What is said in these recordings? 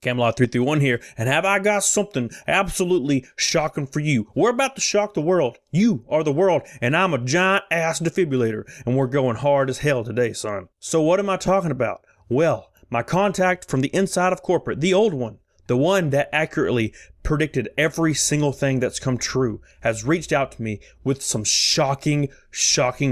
Camelot 331 here, and have I got something absolutely shocking for you. We're about to shock the world. You are the world, and I'm a giant ass defibrillator, and we're going hard as hell today, son. So what am I talking about? Well, my contact from the inside of corporate, the old one, the one that accurately predicted every single thing that's come true, has reached out to me with some shocking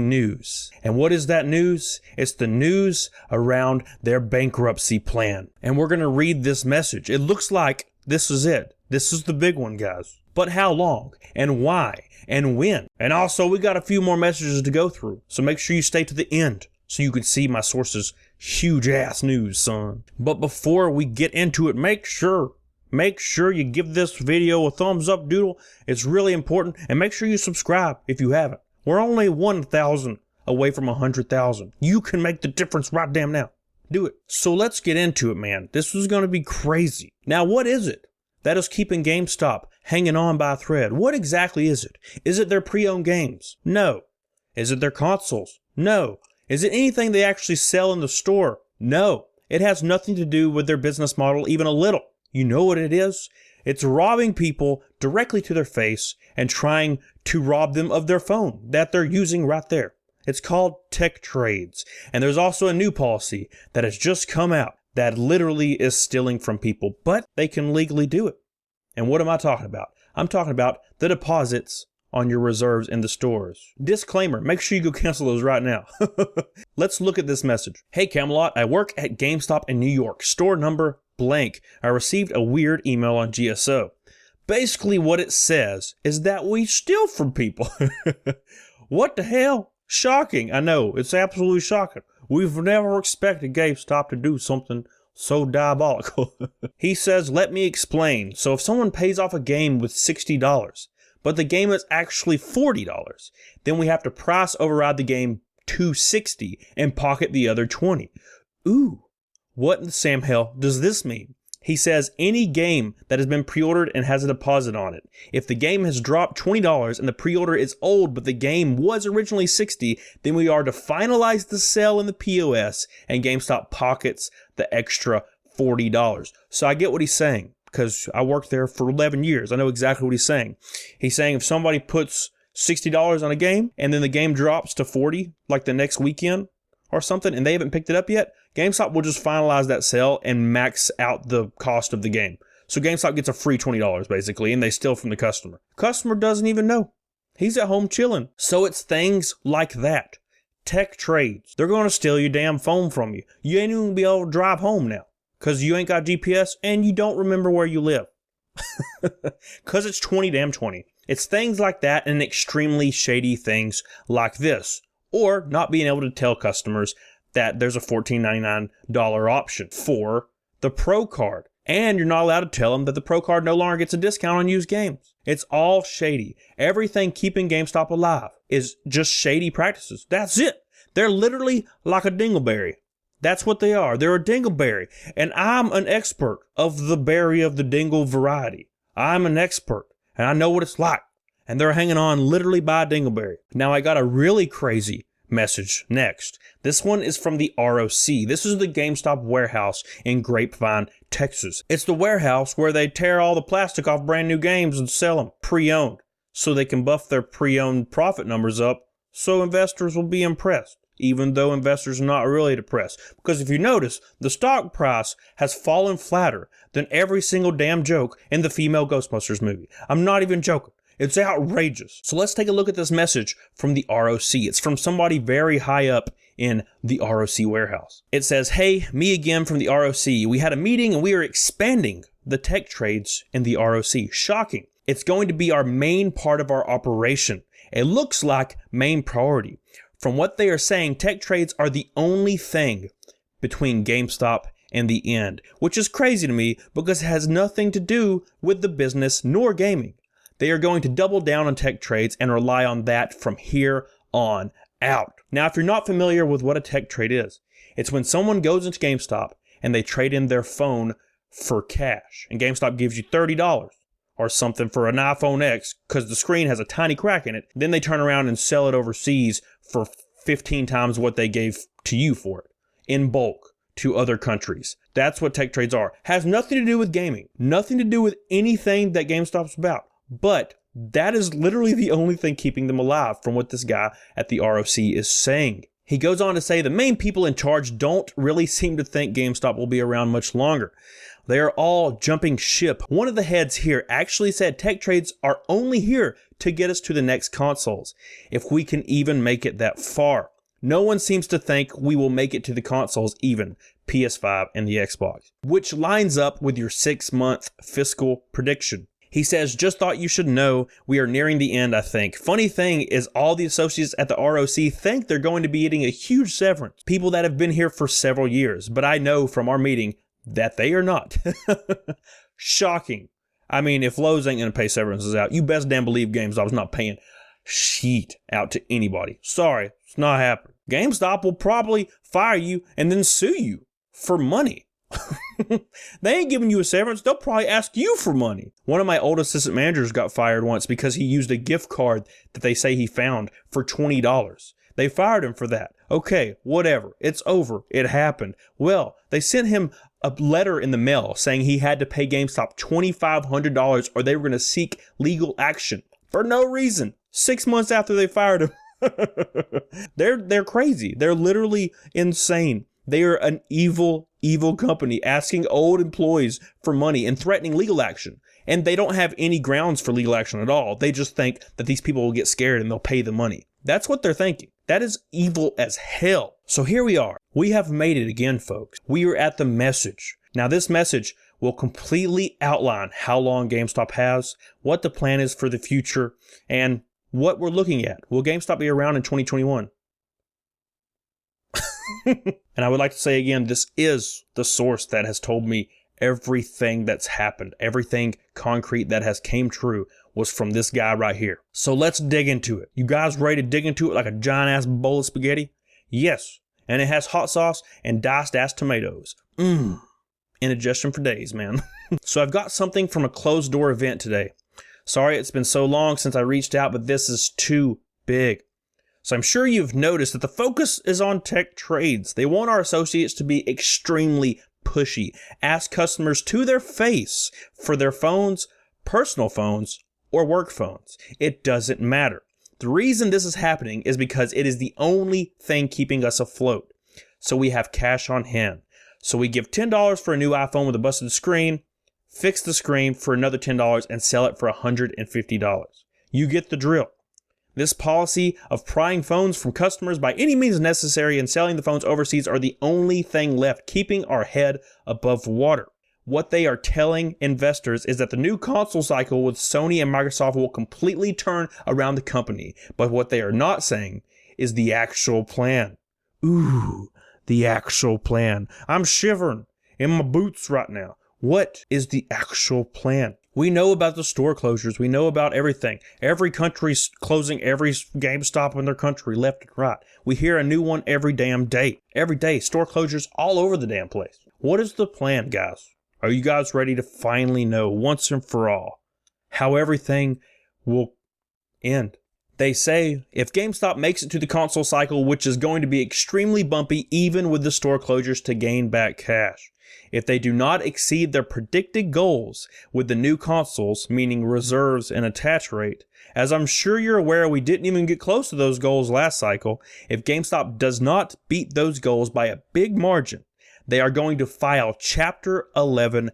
news. And what is that news? It's the news around their bankruptcy plan. And we're going to read this message. It looks like this is it. This is the big one, guys. But how long? And why? And when? And also, we got a few more messages to go through. So make sure you stay to the end so you can see my sources' huge ass news, son. But before we get into it, make sure you give this video a thumbs up, doodle. It's really important. And make sure you subscribe if you haven't. We're only 1,000 away from 100,000. You can make the difference right damn now. Do it. So let's get into it, man. This is going to be crazy. Now, what is it that is keeping GameStop hanging on by a thread? What exactly is it? Is it their pre-owned games? No. Is it their consoles? No. Is it anything they actually sell in the store? No. It has nothing to do with their business model, even a little. You know what it is? It's robbing people directly to their face and trying to rob them of their phone that they're using right there. It's called tech trades. And there's also a new policy that has just come out that literally is stealing from people, but they can legally do it. And what am I talking about? I'm talking about the deposits on your reserves in the stores. Disclaimer, make sure you go cancel those right now. Let's look at this message. Hey Camelot, I work at GameStop in New York, store number blank. I received a weird email on GSO. Basically what it says is that we steal from people. What the hell? Shocking. I know, it's absolutely shocking. We've never expected GameStop to do something so diabolical. He says, let me explain. So if someone pays off a game with $60, but the game is actually $40, then we have to price override the game to $60 and pocket the other $20. Ooh, what in the Sam hell does this mean? He says any game that has been pre-ordered and has a deposit on it. If the game has dropped $20 and the pre-order is old, but the game was originally $60, then we are to finalize the sale in the POS and GameStop pockets the extra $40. So I get what he's saying, because I worked there for 11 years. I know exactly what he's saying. He's saying if somebody puts $60 on a game and then the game drops to $40 like the next weekend or something and they haven't picked it up yet, GameStop will just finalize that sale and max out the cost of the game. So GameStop gets a free $20 basically, and they steal from the customer. Customer doesn't even know. He's at home chilling. So it's things like that. Tech trades. They're going to steal your damn phone from you. You ain't even going to be able to drive home now because you ain't got GPS and you don't remember where you live. Because it's 2020. It's things like that and extremely shady things like this. Or not being able to tell customers that there's a $14.99 option for the Pro Card. And you're not allowed to tell them that the Pro Card no longer gets a discount on used games. It's all shady. Everything keeping GameStop alive is just shady practices. That's it. They're literally like a dingleberry. That's what they are. They're a dingleberry. And I'm an expert of the berry of the dingle variety. I'm an expert. And I know what it's like. And they're hanging on literally by a dingleberry. Now I got a really crazy message next. This one is from the ROC. This is the GameStop warehouse in Grapevine, Texas. It's the warehouse where they tear all the plastic off brand new games and sell them pre-owned so they can buff their pre-owned profit numbers up so investors will be impressed, even though investors are not really depressed. Because if you notice, the stock price has fallen flatter than every single damn joke in the female Ghostbusters movie. I'm not even joking. It's outrageous. So let's take a look at this message from the ROC. It's from somebody very high up in the ROC warehouse. It says, hey, me again from the ROC. We had a meeting and we are expanding the tech trades in the ROC. Shocking. It's going to be our main part of our operation. It looks like main priority. From what they are saying, tech trades are the only thing between GameStop and the end, which is crazy to me because it has nothing to do with the business nor gaming. They are going to double down on tech trades and rely on that from here on out. Now, if you're not familiar with what a tech trade is, it's when someone goes into GameStop and they trade in their phone for cash. And GameStop gives you $30 or something for an iPhone X because the screen has a tiny crack in it. Then they turn around and sell it overseas for 15 times what they gave to you for it in bulk to other countries. That's what tech trades are. Has nothing to do with gaming, nothing to do with anything that GameStop's about. But that is literally the only thing keeping them alive from what this guy at the ROC is saying. He goes on to say the main people in charge don't really seem to think GameStop will be around much longer. They are all jumping ship. One of the heads here actually said tech trades are only here to get us to the next consoles, if we can even make it that far. No one seems to think we will make it to the consoles, even PS5 and the Xbox, which lines up with your 6-month fiscal prediction. He says, just thought you should know we are nearing the end, I think. Funny thing is all the associates at the ROC think they're going to be getting a huge severance. People that have been here for several years, but I know from our meeting that they are not. Shocking. I mean, if Lowe's ain't going to pay severances out, you best damn believe GameStop's not paying shit out to anybody. Sorry, it's not happening. GameStop will probably fire you and then sue you for money. They ain't giving you a severance. They'll probably ask you for money. One of my old assistant managers got fired once because he used a gift card that they say he found for $20. They fired him for that. Okay, whatever. It's over. It happened. Well, they sent him a letter in the mail saying he had to pay GameStop $2,500 or they were going to seek legal action for no reason. 6 months after they fired him. They're crazy. They're literally insane. They are an evil company asking old employees for money and threatening legal action. And they don't have any grounds for legal action at all. They just think that these people will get scared and they'll pay the money. That's what they're thinking. That is evil as hell. So here we are. We have made it again, folks. We are at the message. Now this message will completely outline how long GameStop has, what the plan is for the future, and what we're looking at. Will GameStop be around in 2021? And I would like to say again, this is the source that has told me everything that's happened. Everything concrete that has came true was from this guy right here. So let's dig into it. You guys ready to dig into it like a giant ass bowl of spaghetti? Yes. And it has hot sauce and diced ass tomatoes. Indigestion for days, man. So I've got something from a closed door event today. Sorry it's been so long since I reached out, but this is too big. So I'm sure you've noticed that the focus is on tech trades. They want our associates to be extremely pushy, ask customers to their face for their phones, personal phones, or work phones. It doesn't matter. The reason this is happening is because it is the only thing keeping us afloat. So we have cash on hand. So we give $10 for a new iPhone with a busted screen, fix the screen for another $10 and sell it for $150. You get the drill. This policy of prying phones from customers by any means necessary and selling the phones overseas are the only thing left keeping our head above water. What they are telling investors is that the new console cycle with Sony and Microsoft will completely turn around the company. But what they are not saying is the actual plan. Ooh, the actual plan. I'm shivering in my boots right now. What is the actual plan? We know about the store closures. We know about everything. Every country's closing every GameStop in their country, left and right. We hear a new one every damn day. Every day, store closures all over the damn place. What is the plan, guys? Are you guys ready to finally know once and for all how everything will end? They say if GameStop makes it to the console cycle, which is going to be extremely bumpy even with the store closures to gain back cash. If they do not exceed their predicted goals with the new consoles, meaning reserves and attach rate, as I'm sure you're aware we didn't even get close to those goals last cycle, if GameStop does not beat those goals by a big margin, they are going to file Chapter 11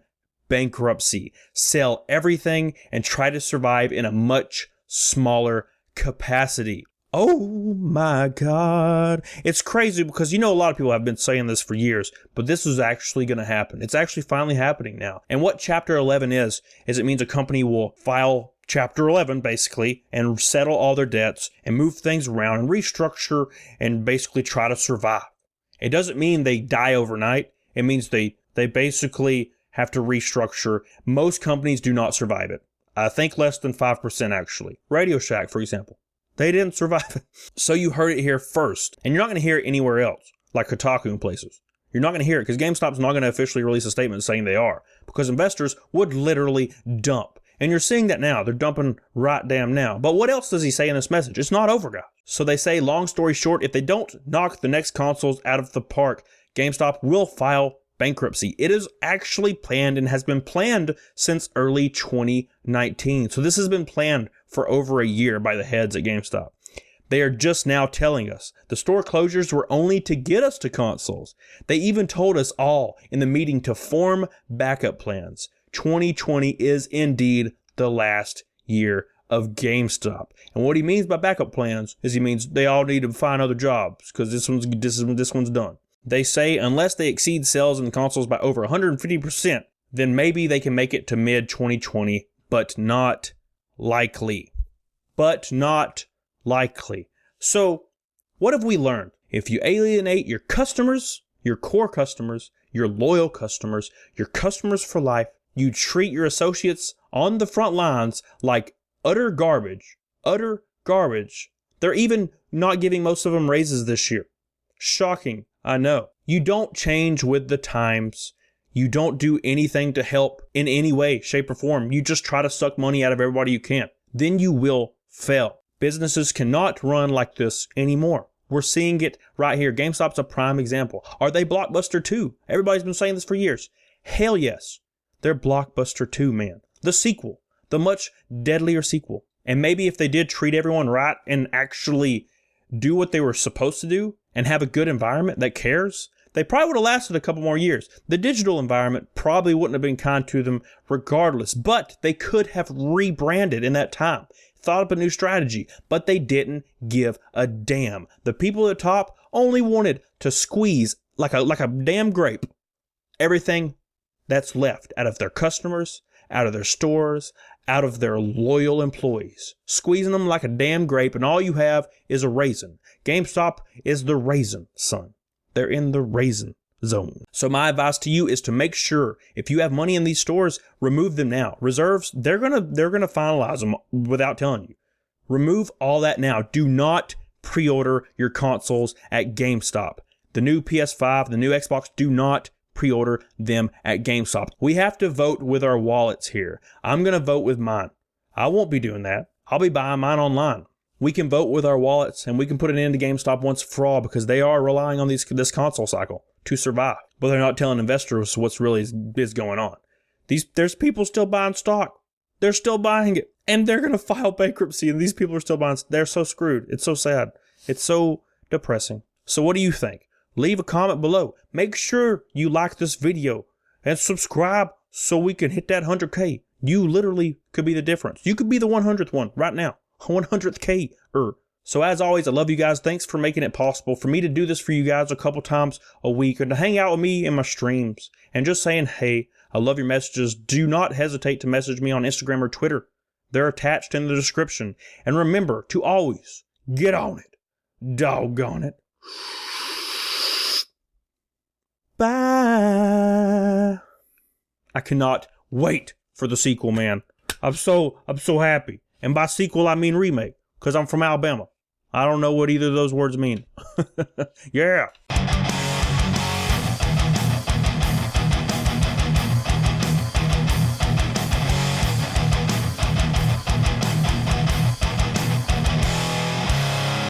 bankruptcy, sell everything, and try to survive in a much smaller capacity. Oh my God. It's crazy because, you know, a lot of people have been saying this for years, but this is actually going to happen. It's actually finally happening now. And what Chapter 11 is it means a company will file Chapter 11 basically and settle all their debts and move things around and restructure and basically try to survive. It doesn't mean they die overnight. It means they basically have to restructure. Most companies do not survive it. I think less than 5% actually. Radio Shack, for example. They didn't survive it. So you heard it here first. And you're not going to hear it anywhere else, like Kotaku and places. You're not going to hear it because GameStop's not going to officially release a statement saying they are. Because investors would literally dump. And you're seeing that now. They're dumping right damn now. But what else does he say in this message? It's not over, guys. So they say, long story short, if they don't knock the next consoles out of the park, GameStop will file bankruptcy. It is actually planned and has been planned since early 2019. So this has been planned for over a year by the heads at GameStop. They are just now telling us the store closures were only to get us to consoles. They even told us all in the meeting to form backup plans. 2020 is indeed the last year of GameStop. And what he means by backup plans is he means they all need to find other jobs because this one's done. They say unless they exceed sales in consoles by over 150%, then maybe they can make it to mid-2020, but not likely. So, what have we learned? If you alienate your customers, your core customers, your loyal customers, your customers for life, you treat your associates on the front lines like utter garbage. They're even not giving most of them raises this year. Shocking, I know. You don't change with the times. You don't do anything to help in any way, shape, or form. You just try to suck money out of everybody you can. Then you will fail. Businesses cannot run like this anymore. We're seeing it right here. GameStop's a prime example. Are they Blockbuster 2? Everybody's been saying this for years. Hell yes. They're Blockbuster 2, man. The sequel. The much deadlier sequel. And maybe if they did treat everyone right and actually do what they were supposed to do and have a good environment that cares, they probably would have lasted a couple more years. The digital environment probably wouldn't have been kind to them regardless, but they could have rebranded in that time, thought up a new strategy, but they didn't give a damn. The people at the top only wanted to squeeze like a damn grape everything that's left out of their customers, out of their stores, out of their loyal employees, squeezing them like a damn grape, and all you have is a raisin. GameStop is the raisin, son. They're in the raisin zone. So my advice to you is to make sure if you have money in these stores, remove them now. Reserves, they're gonna finalize them without telling you. Remove all that now. Do not pre-order your consoles at GameStop. The new PS5, the new Xbox, do not pre-order them at GameStop. We have to vote with our wallets here. I'm gonna vote with mine. I won't be doing that. I'll be buying mine online. We can vote with our wallets and we can put an end to GameStop once for all because they are relying on this console cycle to survive. But they're not telling investors what's really is going on. There's people still buying stock. They're still buying it. And they're going to file bankruptcy and these people are still buying. They're so screwed. It's so sad. It's so depressing. So what do you think? Leave a comment below. Make sure you like this video and subscribe so we can hit that 100K. You literally could be the difference. You could be the 100th one right now. 100K. So as always, I love you guys. Thanks for making it possible for me to do this for you guys a couple times a week and to hang out with me in my streams and just saying, hey, I love your messages. Do not hesitate to message me on Instagram or Twitter. They're attached in the description. And remember to always get on it. Doggone it. Bye. I cannot wait for the sequel, man. I'm so happy. And by sequel, I mean remake, because I'm from Alabama. I don't know what either of those words mean. Yeah.